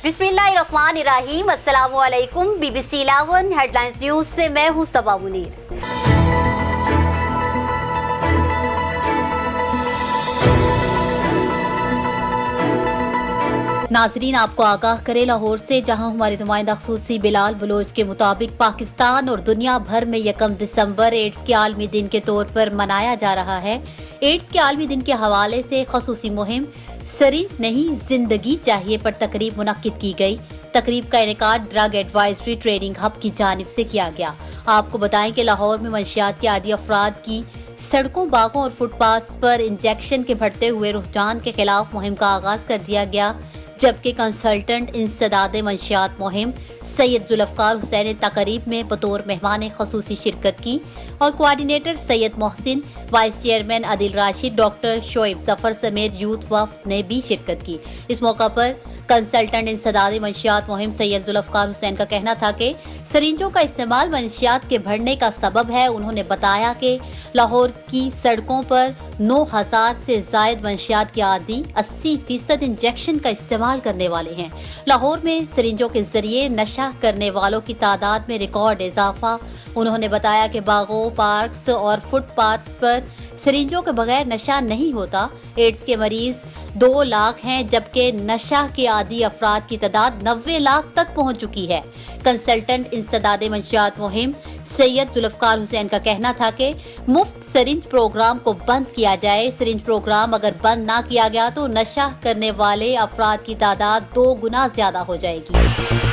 बिस्मिल्लाहिर्रहमानिर्रहीम। अस्सलामु अलैकुम। BBC 11 हेडलाइंस न्यूज से मैं हूं सबा मुनीर। नाजरीन, आपको आगाह करे लाहौर से, जहां हमारे नुमाइंदा खसूसी बिलाल बलोच के मुताबिक पाकिस्तान और दुनिया भर में 1 दिसंबर एड्स के आलमी दिन के तौर पर मनाया जा रहा है। एड्स के आलमी दिन के हवाले से खसूसी मुहिम सरिंज नहीं जिंदगी चाहिए पर तकरीब मुनक्किद की गई। तकरीब का इनेकाद ड्रग एडवाइजरी ट्रेनिंग हब की जानिब से किया गया। आपको बताएं कि लाहौर में मंशियात के आदी अफराद की सड़कों, बागों और फुटपाथ पर इंजेक्शन के बढ़ते हुए रुझान के खिलाफ मुहिम का आगाज कर दिया गया, जबकि कंसल्टेंट इंसदाद मंशियात मुहिम सैयद जुल्फकार हुसैन ने तकरीब में बतौर मेहमान खसूसी शिरकत की और coordinator Syed Mohsin, vice chairman Adil Rashid, doctor Shoaib Zafar समेत यूथ वफ्द ने भी शिरकत की। इस मौका पर कंसल्टेंट इंसदाद मंशियात मुहिम सैयद जुल्फकार हुसैन का कहना था कि सरिंजों का इस्तेमाल मंशियात के बढ़ने का सबब है। उन्होंने बताया कि लाहौर की सड़कों पर 9000 से जायद मंशियात के आदी 80% इंजेक्शन का इस्तेमाल करने वाले हैं। लाहौर में सरिंजों के जरिए नशा करने वालों की तादाद में रिकॉर्ड इजाफा। उन्होंने बताया कि बागों, पार्क्स और फुटपाथ्स पर सरिंजों के बगैर नशा नहीं होता। एड्स के मरीज 2 लाख हैं, जबकि नशा के आदी अफराद की तादाद 90 लाख तक पहुंच चुकी है। कंसल्टेंट इंसदाद मंशियात मुहिम सैयद जुल्फकार हुसैन का कहना था कि मुफ्त सरिंज प्रोग्राम को बंद किया जाए। सरिंज प्रोग्राम अगर बंद ना किया गया तो नशा करने वाले अफराद की तादाद 2 गुना ज्यादा हो जाएगी।